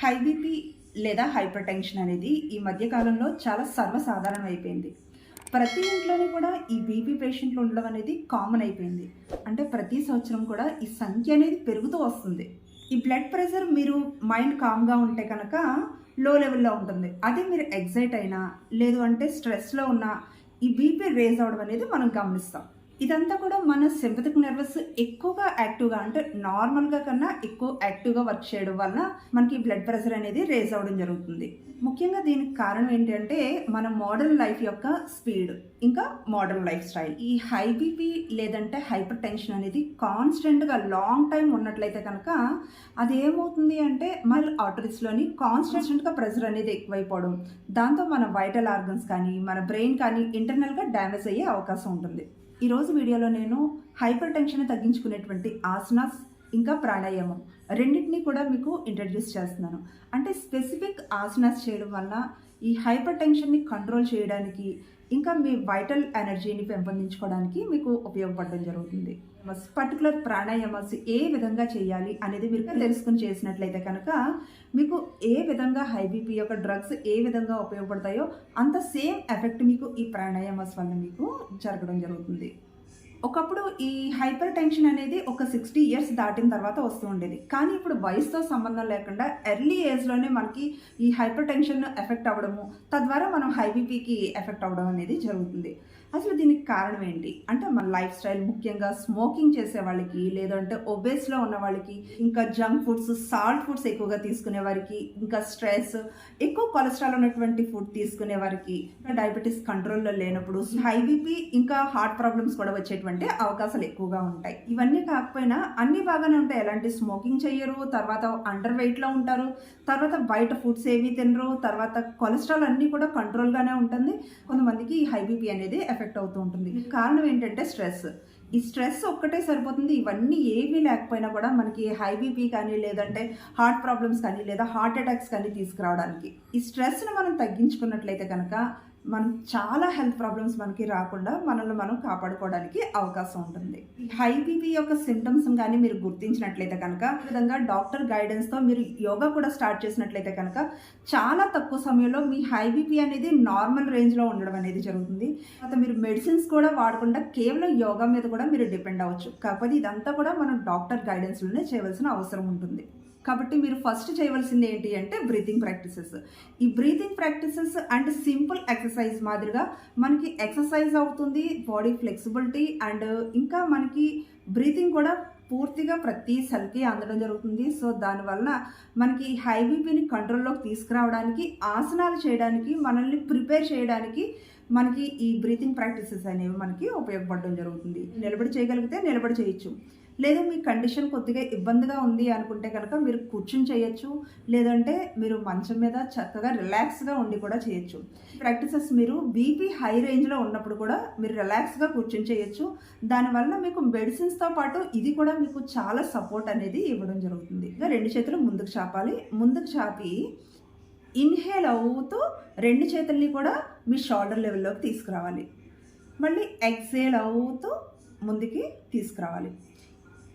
High BP లేదా hyper tension అనేది ఈ మధ్య కాలంలో చాలా సర్వసాధారణం అయిపోయింది. ప్రతి ఇంట్లోని కూడా ఈ బీపీ పేషెంట్లు ఉండడం అనేది కామన్ అయిపోయింది. అంటే ప్రతి సంవత్సరం కూడా ఈ సంఖ్య అనేది పెరుగుతూ వస్తుంది. ఈ బ్లడ్ ప్రెషర్ మీరు మైండ్ కామ్గా ఉంటే కనుక లో లెవెల్లో ఉంటుంది. అదే మీరు ఎగ్జైట్ అయినా లేదు అంటే స్ట్రెస్లో ఉన్న ఈ బీపీ రేజ్ అవడం అనేది మనం గమనిస్తాం. ఇదంతా కూడా మన సింపథిక్ నర్వస్ ఎక్కువగా యాక్టివ్గా అంటే నార్మల్గా కన్నా ఎక్కువ యాక్టివ్గా వర్క్ చేయడం వలన మనకి బ్లడ్ ప్రెషర్ అనేది రేజ్ అవ్వడం జరుగుతుంది. ముఖ్యంగా దీనికి కారణం ఏంటంటే మన మోడర్న్ లైఫ్ యొక్క స్పీడ్ ఇంకా మోడర్న్ లైఫ్ స్టైల్. ఈ హై బీపీ లేదంటే హైపర్ టెన్షన్ అనేది కాన్స్టెంట్గా లాంగ్ టైం ఉన్నట్లయితే కనుక అది ఏమవుతుంది అంటే మన ఆర్టరీస్లోని కాన్స్టెంట్గా ప్రెషర్ అనేది ఎక్కువైపోవడం, దాంతో మన వైటల్ ఆర్గన్స్ కానీ మన బ్రెయిన్ కానీ ఇంటర్నల్గా డ్యామేజ్ అయ్యే అవకాశం ఉంటుంది. ఈరోజు వీడియోలో నేను హైపర్ టెన్షన్ తగ్గించుకునేటువంటి ఆసనాస్ ఇంకా ప్రాణాయామం రెండింటినీ కూడా మీకు ఇంట్రడ్యూస్ చేస్తున్నాను. అంటే స్పెసిఫిక్ ఆసనాస్ చేయడం వల్ల ఈ హైపర్ టెన్షన్ని కంట్రోల్ చేయడానికి ఇంకా మీ వైటల్ ఎనర్జీని పెంపొందించుకోవడానికి మీకు ఉపయోగపడడం జరుగుతుంది. పర్టికులర్ ప్రాణాయామాస్ ఏ విధంగా చేయాలి అనేది మీరు తెలుసుకుని చేసినట్లయితే కనుక మీకు ఏ విధంగా హై బీపీ యొక్క డ్రగ్స్ ఏ విధంగా ఉపయోగపడతాయో అంత సేమ్ ఎఫెక్ట్ మీకు ఈ ప్రాణాయామాస్ వల్ల మీకు జరగడం జరుగుతుంది. ఒకప్పుడు ఈ హైపర్ టెన్షన్ అనేది ఒక 60 ఇయర్స్ దాటిన తర్వాత వస్తూ ఉండేది. కానీ ఇప్పుడు వయసుతో సంబంధం లేకుండా ఎర్లీ ఏజ్లోనే మనకి ఈ హైపర్ టెన్షన్ ఎఫెక్ట్ అవ్వడము, తద్వారా మనం హై బీపీకి ఎఫెక్ట్ అవ్వడం అనేది జరుగుతుంది. అసలు దీనికి కారణం ఏంటి అంటే మన లైఫ్ స్టైల్, ముఖ్యంగా స్మోకింగ్ చేసే వాళ్ళకి, లేదంటే ఒబేస్లో ఉన్న వాళ్ళకి, ఇంకా జంక్ ఫుడ్స్, సాల్ట్ ఫుడ్స్ ఎక్కువగా తీసుకునే వారికి, ఇంకా స్ట్రెస్, ఎక్కువ కొలెస్ట్రాల్ ఉన్నటువంటి ఫుడ్ తీసుకునే వారికి, డయాబెటీస్ కంట్రోల్లో లేనప్పుడు హై బీపీ ఇంకా హార్ట్ ప్రాబ్లమ్స్ కూడా వచ్చేటువంటి అవకాశాలు ఎక్కువగా ఉంటాయి. ఇవన్నీ కాకపోయినా అన్ని బాగానే ఉంటాయి. ఎలాంటి స్మోకింగ్ చెయ్యరు, తర్వాత అండర్ వెయిట్లో ఉంటారు, తర్వాత బయట ఫుడ్స్ ఏవి తినరు, తర్వాత కొలెస్ట్రాల్ అన్నీ కూడా కంట్రోల్గానే ఉంటుంది. కొంతమందికి ఈ హై బీపీ అనేది ఎఫెక్ట్ అవుతూ ఉంటుంది. కారణం ఏంటంటే స్ట్రెస్. ఈ స్ట్రెస్ ఒక్కటే సరిపోతుంది. ఇవన్నీ ఏమీ లేకపోయినా కూడా మనకి హై బీపీ కానీ, లేదంటే హార్ట్ ప్రాబ్లమ్స్ కానీ, లేదా హార్ట్ అటాక్స్ కానీ తీసుకురావడానికి ఈ స్ట్రెస్ను మనం తగ్గించుకున్నట్లయితే కనుక మనం చాలా హెల్త్ ప్రాబ్లమ్స్ మనకి రాకుండా మనల్ని మనం కాపాడుకోవడానికి అవకాశం ఉంటుంది. హై బీపీ యొక్క సిమ్టమ్స్ కానీ మీరు గుర్తించినట్లయితే కనుక విధంగా డాక్టర్ గైడెన్స్తో మీరు యోగా కూడా స్టార్ట్ చేసినట్లయితే కనుక చాలా తక్కువ సమయంలో మీ హై బీపీ అనేది నార్మల్ రేంజ్లో ఉండడం అనేది జరుగుతుంది. తర్వాత మీరు మెడిసిన్స్ కూడా వాడకుండా కేవలం యోగా మీద కూడా మీరు డిపెండ్ అవ్వచ్చు. కాకపోతే ఇదంతా కూడా మనం డాక్టర్ గైడెన్స్లోనే చేయవలసిన అవసరం ఉంటుంది. కాబట్టి మీరు ఫస్ట్ చేయవలసింది ఏంటి అంటే బ్రీతింగ్ ప్రాక్టీసెస్. ఈ breathing practices and simple exercise మాదిరిగా మనకి ఎక్సర్సైజ్ అవుతుంది, బాడీ ఫ్లెక్సిబిలిటీ అండ్ ఇంకా మనకి బ్రీతింగ్ కూడా పూర్తిగా ప్రతి సెల్కి అందడం జరుగుతుంది. సో దానివల్ల మనకి హై బీపీని కంట్రోల్లోకి తీసుకురావడానికి, ఆసనాలు చేయడానికి, మనల్ని ప్రిపేర్ చేయడానికి మనకి ఈ బ్రీతింగ్ ప్రాక్టీసెస్ అనేవి మనకి ఉపయోగపడడం జరుగుతుంది. నిలబడి చేయగలిగితే నిలబడి చేయొచ్చు, లేదా మీ కండిషన్ కొద్దిగా ఇబ్బందిగా ఉంది అనుకుంటే కనుక మీరు కూర్చుని చేయొచ్చు, లేదంటే మీరు మంచం మీద చక్కగా రిలాక్స్గా ఉండి కూడా చేయొచ్చు. ప్రాక్టీసెస్ మీరు బీపీ హై రేంజ్లో ఉన్నప్పుడు కూడా మీరు రిలాక్స్గా కూర్చుని చేయొచ్చు. దానివల్ల మీకు మెడిసిన్స్తో పాటు ఇది కూడా మీకు చాలా సపోర్ట్ అనేది ఇవ్వడం జరుగుతుంది. ఇంకా 2 చేతులు ముందుకు చాపాలి. ముందుకు చాపి ఇన్హేల్ అవుతూ 2 చేతుల్ని కూడా మీ షోల్డర్ లెవెల్లోకి తీసుకురావాలి. మళ్ళీ ఎక్సేల్ అవుతూ ముందుకి తీసుకురావాలి.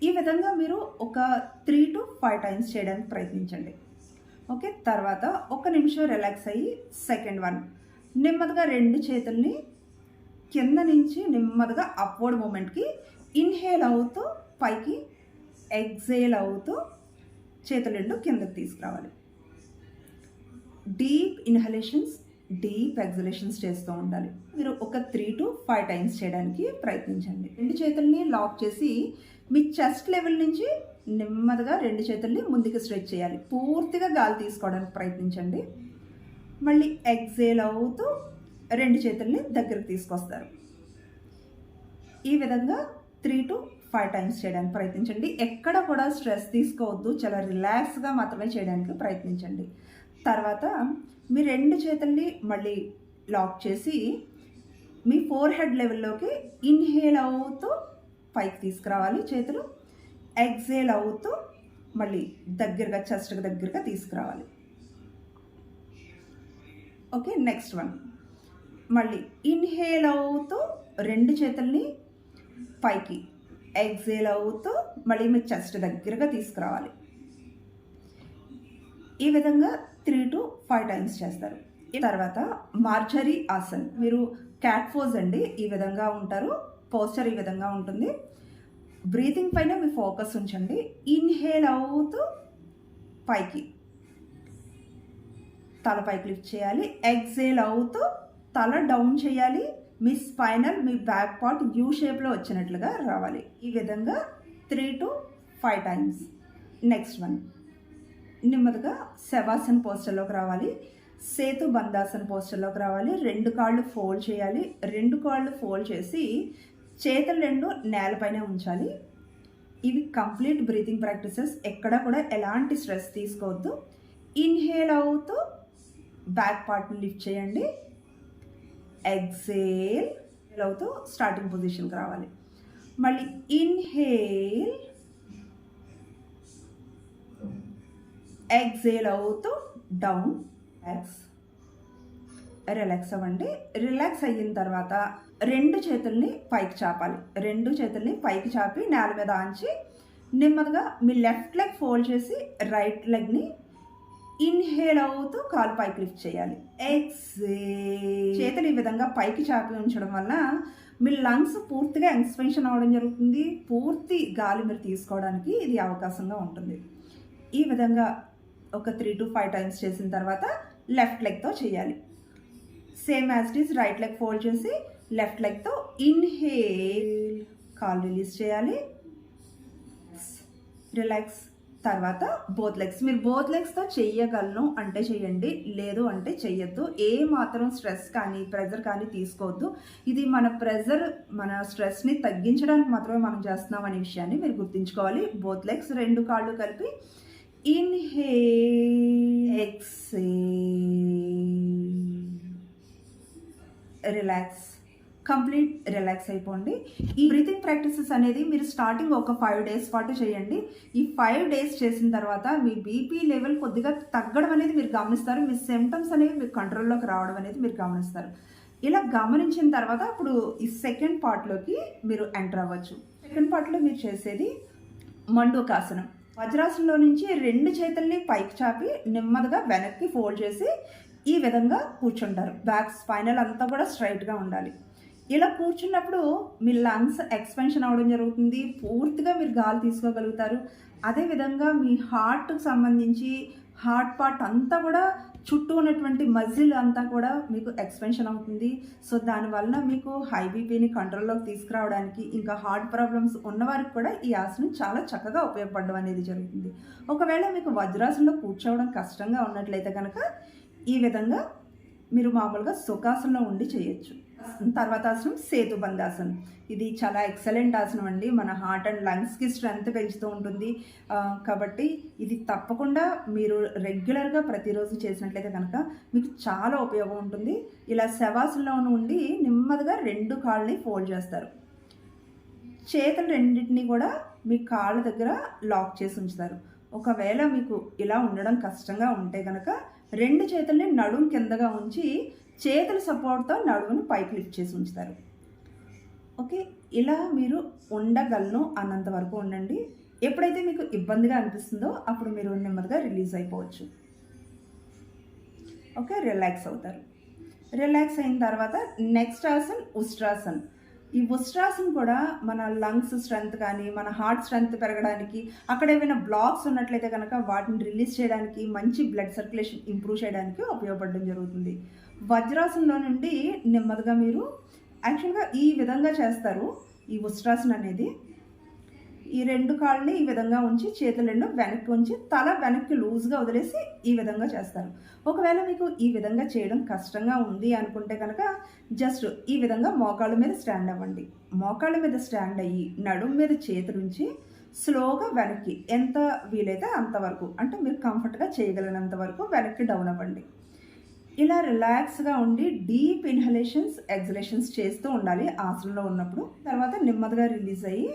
ఈ విధంగా మీరు ఒక 3 to 5 టైమ్స్ చేయడానికి ప్రయత్నించండి. ఓకే, తర్వాత 1 నిమిషం రిలాక్స్ అయ్యి సెకండ్ వన్ నెమ్మదిగా 2 చేతుల్ని కింద నుంచి నెమ్మదిగా అప్వర్డ్ మూమెంట్కి ఇన్హేల్ అవుతూ పైకి, ఎక్సేల్ అవుతూ చేతులు 2 కిందకి తీసుకురావాలి. డీప్ ఇన్హలేషన్స్, డీప్ ఎగ్జలేషన్స్ చేస్తూ ఉండాలి. మీరు ఒక 3 to 5 టైమ్స్ చేయడానికి ప్రయత్నించండి. 2 చేతుల్ని లాక్ చేసి మీ చెస్ట్ లెవెల్ నుంచి నెమ్మదిగా 2 చేతుల్ని ముందుకు స్ట్రెచ్ చేయాలి. పూర్తిగా గాలి తీసుకోవడానికి ప్రయత్నించండి. మళ్ళీ ఎక్సేల్ అవుతూ 2 చేతుల్ని దగ్గరికి తీసుకొస్తారు. ఈ విధంగా 3 to 5 టైమ్స్ చేయడానికి ప్రయత్నించండి. ఎక్కడ కూడా స్ట్రెస్ తీసుకోవద్దు, చాలా రిలాక్స్గా మాత్రమే చేయడానికి ప్రయత్నించండి. తర్వాత మీ 2 చేతుల్ని మళ్ళీ లాక్ చేసి మీ ఫోర్ హెడ్ లెవెల్లోకి ఇన్హేల్ అవుతూ పైకి తీసుకురావాలి చేతులు, ఎక్సేల్ అవుతూ మళ్ళీ దగ్గరగా చెస్ట్కి దగ్గరగా తీసుకురావాలి. ఓకే, నెక్స్ట్ వన్ మళ్ళీ ఇన్హేల్ అవుతూ 2 చేతుల్ని పైకి, ఎక్సేల్ అవుతూ మళ్ళీ మీ చెస్ట్ దగ్గరగా తీసుకురావాలి. ఈ విధంగా 3 to 5 టైమ్స్ చేస్తారు. తర్వాత మార్జరీ ఆసన్. మీరు క్యాట్ పోజ్ అండి, ఈ విధంగా ఉంటారు. పోస్చర్ ఈ విధంగా ఉంటుంది. బ్రీతింగ్ పైన మీ ఫోకస్ ఉంచండి. ఇన్హేల్ అవుతూ పైకి తల పైకి లిఫ్ట్ చేయాలి. ఎక్సేల్ అవుతూ తల డౌన్ చేయాలి. మీ స్పైనల్, మీ బ్యాక్ పార్ట్ యూ షేప్లో వచ్చినట్లుగా రావాలి. ఈ విధంగా 3 to 5 టైమ్స్. నెక్స్ట్ వన్, నెమ్మదిగా శవాసన్ పోస్టర్లోకి రావాలి. సేతు బంధాసన్ పోస్టర్లోకి రావాలి. 2 కాళ్ళు ఫోల్డ్ చేయాలి. 2 కాళ్ళు ఫోల్డ్ చేసి చేతులు 2 నేలపైన ఉంచాలి. ఇవి కంప్లీట్ బ్రీతింగ్ ప్రాక్టీసెస్. ఎక్కడ కూడా ఎలాంటి స్ట్రెస్ తీసుకోవద్దు. ఇన్హేల్ అవుతూ బ్యాక్ పార్ట్ని లిఫ్ట్ చేయండి. ఎక్సేల్ అవుతూ స్టార్టింగ్ పొజిషన్కి రావాలి. మళ్ళీ ఇన్హేల్, ఎక్సేల్ అవుతూ డౌన్. రిలాక్స్ అవ్వండి. రిలాక్స్ అయిన తర్వాత 2 చేతుల్ని పైకి చాపాలి. 2 చేతుల్ని పైకి చాపి నేల మీద ఆంచి నెమ్మదిగా మీ లెఫ్ట్ లెగ్ ఫోల్డ్ చేసి రైట్ లెగ్ని ఇన్హేల్ అవుతూ కాలు పైకి లిఫ్ట్ చేయాలి. ఎక్సేల్. చేతులు ఈ విధంగా పైకి చాపి ఉంచడం వల్ల మీ లంగ్స్ పూర్తిగా ఎక్స్పెన్షన్ అవ్వడం జరుగుతుంది. పూర్తి గాలి మీరు తీసుకోవడానికి ఇది అవకాశంగా ఉంటుంది. ఈ విధంగా ఒక 3 to 5 టైమ్స్ చేసిన తర్వాత లెఫ్ట్ లెగ్తో చేయాలి. Same as it is right leg fold చేసి లెఫ్ట్ లెగ్తో ఇన్హేల్, కాలు రిలీజ్ చేయాలి. రిలాక్స్. తర్వాత బోత్ లెగ్స్. మీరు బోత్ లెగ్స్తో చెయ్యగలను అంటే చెయ్యండి, లేదు అంటే చెయ్యొద్దు. ఏ మాత్రం స్ట్రెస్ కానీ ప్రెజర్ కానీ తీసుకోవద్దు. ఇది మన ప్రెజర్, మన స్ట్రెస్ని తగ్గించడానికి మాత్రమే మనం చేస్తున్నాం అనే విషయాన్ని మీరు గుర్తుంచుకోవాలి. బోత్ లెగ్స్ 2 కాళ్ళు కలిపి inhale, exhale, relax. Complete relax అయిపోండి. ఈ బ్రీతింగ్ ప్రాక్టీసెస్ అనేది మీరు స్టార్టింగ్ ఒక 5 days పాటు చేయండి. ఈ 5 days చేసిన తర్వాత మీ బీపీ లెవెల్ కొద్దిగా తగ్గడం అనేది మీరు గమనిస్తారు. మీ సిమ్టమ్స్ అనేవి మీకు కంట్రోల్లోకి రావడం అనేది మీరు గమనిస్తారు. ఇలా గమనించిన తర్వాత అప్పుడు ఈ సెకండ్ పార్ట్లోకి మీరు ఎంటర్ అవ్వచ్చు. సెకండ్ పార్ట్లో మీరు చేసేది మండూకాసనం. వజ్రాసనంలో నుంచి 2 చేతుల్ని పైకి చాపి నెమ్మదిగా వెనక్కి ఫోల్డ్ చేసి ఈ విధంగా కూర్చుంటారు. బ్యాక్ స్పైనల్ అంతా కూడా స్ట్రైట్గా ఉండాలి. ఇలా కూర్చున్నప్పుడు మీ లంగ్స్ ఎక్స్పెన్షన్ అవ్వడం జరుగుతుంది. పూర్తిగా మీరు గాలి తీసుకోగలుగుతారు. అదేవిధంగా మీ హార్ట్కి సంబంధించి హార్ట్ పార్ట్ అంతా కూడా చుట్టూ ఉన్నటువంటి మజిల్ అంతా కూడా మీకు ఎక్స్పెన్షన్ అవుతుంది. సో దానివల్ల మీకు హై బీపీని కంట్రోల్లోకి తీసుకురావడానికి, ఇంకా హార్ట్ ప్రాబ్లమ్స్ ఉన్నవారికి కూడా ఈ ఆసనం చాలా చక్కగా ఉపయోగపడడం అనేది జరుగుతుంది. ఒకవేళ మీకు వజ్రాసనంలో కూర్చోవడం కష్టంగా ఉన్నట్లయితే కనుక ఈ విధంగా మీరు మామూలుగా సుఖాసనంలో ఉండి చేయొచ్చు. తర్వాత ఆసనం సేతు బంధాసనం. ఇది చాలా ఎక్సలెంట్ ఆసనం అండి. మన హార్ట్ అండ్ లంగ్స్కి స్ట్రెంగ్త్ పెంచుతూ ఉంటుంది. కాబట్టి ఇది తప్పకుండా మీరు రెగ్యులర్గా ప్రతిరోజు చేసినట్లయితే కనుక మీకు చాలా ఉపయోగం ఉంటుంది. ఇలా శవాసనంలో ఉండి నెమ్మదిగా 2 కాళ్ళని ఫోల్డ్ చేస్తారు. చేతులు రెండింటినీ కూడా మీ కాళ్ళ దగ్గర లాక్ చేసి ఉంచుతారు. ఒకవేళ మీకు ఇలా ఉండడం కష్టంగా ఉంటే కనుక 2 చేతుల్ని నడుము కిందగా ఉంచి చేతుల సపోర్ట్తో నడుమును పైకి లిఫ్ట్ చేసి ఉంచుతారు. ఓకే, ఇలా మీరు ఉండగలను అన్నంత వరకు ఉండండి. ఎప్పుడైతే మీకు ఇబ్బందిగా అనిపిస్తుందో అప్పుడు మీరు నెమ్మదిగా రిలీజ్ అయిపోవచ్చు. ఓకే, రిలాక్స్ అవుతారు. రిలాక్స్ అయిన తర్వాత నెక్స్ట్ ఆసన్ ఉస్ట్రాసన్. ఈ ఉస్ట్రాసన్ కూడా మన లంగ్స్ స్ట్రెంగ్త్ కానీ మన హార్ట్ స్ట్రెంగ్త్ పెరగడానికి, అక్కడ ఏమైనా బ్లాక్స్ ఉన్నట్లయితే కనుక వాటిని రిలీజ్ చేయడానికి, మంచి బ్లడ్ సర్క్యులేషన్ ఇంప్రూవ్ చేయడానికి ఉపయోగపడడం జరుగుతుంది. వజ్రాసనంలో నుండి నెమ్మదిగా మీరు యాక్చువల్గా ఈ విధంగా చేస్తారు. ఈ ఉస్ట్రాసన్ అనేది ఈ 2 కాళ్ళని ఈ విధంగా ఉంచి చేతులు 2 వెనక్కి ఉంచి తల వెనక్కి లూజ్గా వదిలేసి ఈ విధంగా చేస్తారు. ఒకవేళ మీకు ఈ విధంగా చేయడం కష్టంగా ఉంది అనుకుంటే కనుక జస్ట్ ఈ విధంగా మోకాళ్ళ మీద స్టాండ్ అవ్వండి. మోకాళ్ళ మీద స్టాండ్ అయ్యి నడుము మీద చేతులుంచి స్లోగా వెనక్కి ఎంత వీలైతే అంతవరకు, అంటే మీరు కంఫర్ట్గా చేయగలిగినంత వరకు వెనక్కి డౌన్ అవ్వండి. ఇలా రిలాక్స్గా ఉండి డీప్ ఇన్హలేషన్స్, ఎగ్జలేషన్స్ చేస్తూ ఉండాలి ఆసనంలో ఉన్నప్పుడు. తర్వాత నెమ్మదిగా రిలీజ్ అయ్యి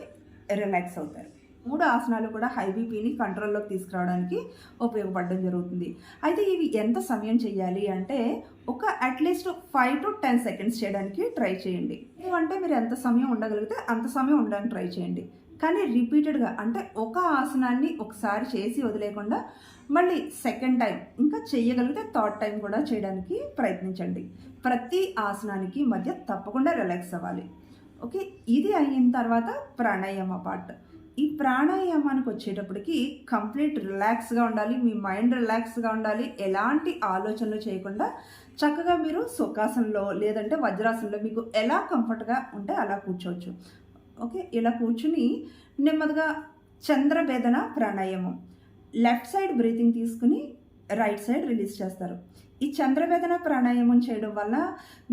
రిలాక్స్ అవుతారు. 3 ఆసనాలు కూడా హై బీపీని కంట్రోల్లోకి తీసుకురావడానికి ఉపయోగపడడం జరుగుతుంది. అయితే ఇవి ఎంత సమయం చేయాలి అంటే ఒక అట్లీస్ట్ 5 to 10 seconds చేయడానికి ట్రై చేయండి. అంటే మీరు ఎంత సమయం ఉండగలిగితే అంత సమయం ఉండడానికి ట్రై చేయండి. కానీ రిపీటెడ్గా అంటే ఒక ఆసనాన్ని ఒకసారి చేసి వదిలేకుండా మళ్ళీ సెకండ్ టైం ఇంకా చేయగలిగితే థర్డ్ టైం కూడా చేయడానికి ప్రయత్నించండి. ప్రతి ఆసనానికి మధ్య తప్పకుండా రిలాక్స్ అవ్వాలి. ఓకే, ఇది అయిన తర్వాత ప్రాణాయామ పార్ట్. ఈ ప్రాణాయామానికి వచ్చేటప్పటికి కంప్లీట్ రిలాక్స్గా ఉండాలి, మీ మైండ్ రిలాక్స్గా ఉండాలి, ఎలాంటి ఆలోచనలు చేయకుండా చక్కగా మీరు సుఖాసనంలో లేదంటే వజ్రాసనంలో మీకు ఎలా కంఫర్ట్గా ఉంటే అలా కూర్చోవచ్చు. ఓకే, ఇలా కూర్చుని నెమ్మదిగా చంద్రభేదన ప్రాణాయామం, లెఫ్ట్ సైడ్ బ్రీతింగ్ తీసుకుని రైట్ సైడ్ రిలీజ్ చేస్తారు. ఈ చంద్రవేదన ప్రాణాయామం చేయడం వల్ల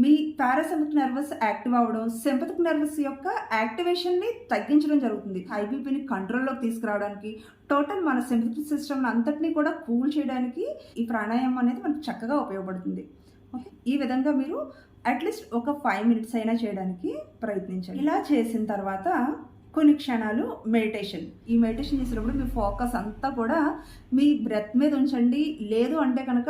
మీ పారాసింపథిక్ నర్వస్ యాక్టివ్ అవ్వడం, సింపథిక్ నర్వస్ యొక్క యాక్టివేషన్ని తగ్గించడం జరుగుతుంది. హై బీపీని కంట్రోల్లోకి తీసుకురావడానికి, టోటల్ మన సింపథిక్ సిస్టమ్ అంతటినీ కూడా కూల్ చేయడానికి ఈ ప్రాణాయామం అనేది మనకు చక్కగా ఉపయోగపడుతుంది. ఓకే, ఈ విధంగా మీరు అట్లీస్ట్ ఒక 5 మినిట్స్ అయినా చేయడానికి ప్రయత్నించండి. ఇలా చేసిన తర్వాత కొన్ని క్షణాలు మెడిటేషన్. ఈ మెడిటేషన్ చేసేటప్పుడు మీ ఫోకస్ అంతా కూడా మీ బ్రెత్ మీద ఉంచండి. లేదు అంటే కనుక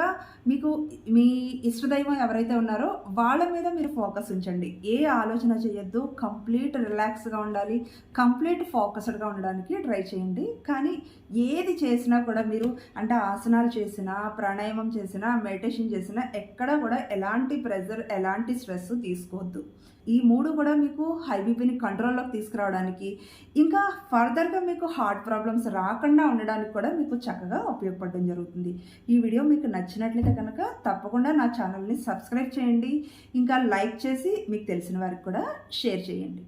మీకు మీ ఇష్టదైవం ఎవరైతే ఉన్నారో వాళ్ళ మీద మీరు ఫోకస్ ఉంచండి. ఏ ఆలోచన చేయొద్దు, కంప్లీట్ రిలాక్స్గా ఉండాలి, కంప్లీట్ ఫోకస్డ్గా ఉండడానికి ట్రై చేయండి. కానీ ఏది చేసినా కూడా మీరు అంటే ఆసనాలు చేసినా, ప్రాణాయామం చేసినా, మెడిటేషన్ చేసినా ఎక్కడ కూడా ఎలాంటి ప్రెజర్, ఎలాంటి స్ట్రెస్ తీసుకోవద్దు. ఈ 3 కూడా మీకు హై బీపీని కంట్రోల్లోకి తీసుకురావడానికి, ఇంకా ఫర్దర్గా మీకు హార్ట్ ప్రాబ్లమ్స్ రాకుండా ఉండడానికి కూడా మీకు చక్కగా ఉపయోగపడడం జరుగుతుంది. ఈ వీడియో మీకు నచ్చినట్లయితే కనుక తప్పకుండా నా ఛానల్ని సబ్స్క్రైబ్ చేయండి. ఇంకా లైక్ చేసి మీకు తెలిసిన వారికి కూడా షేర్ చేయండి.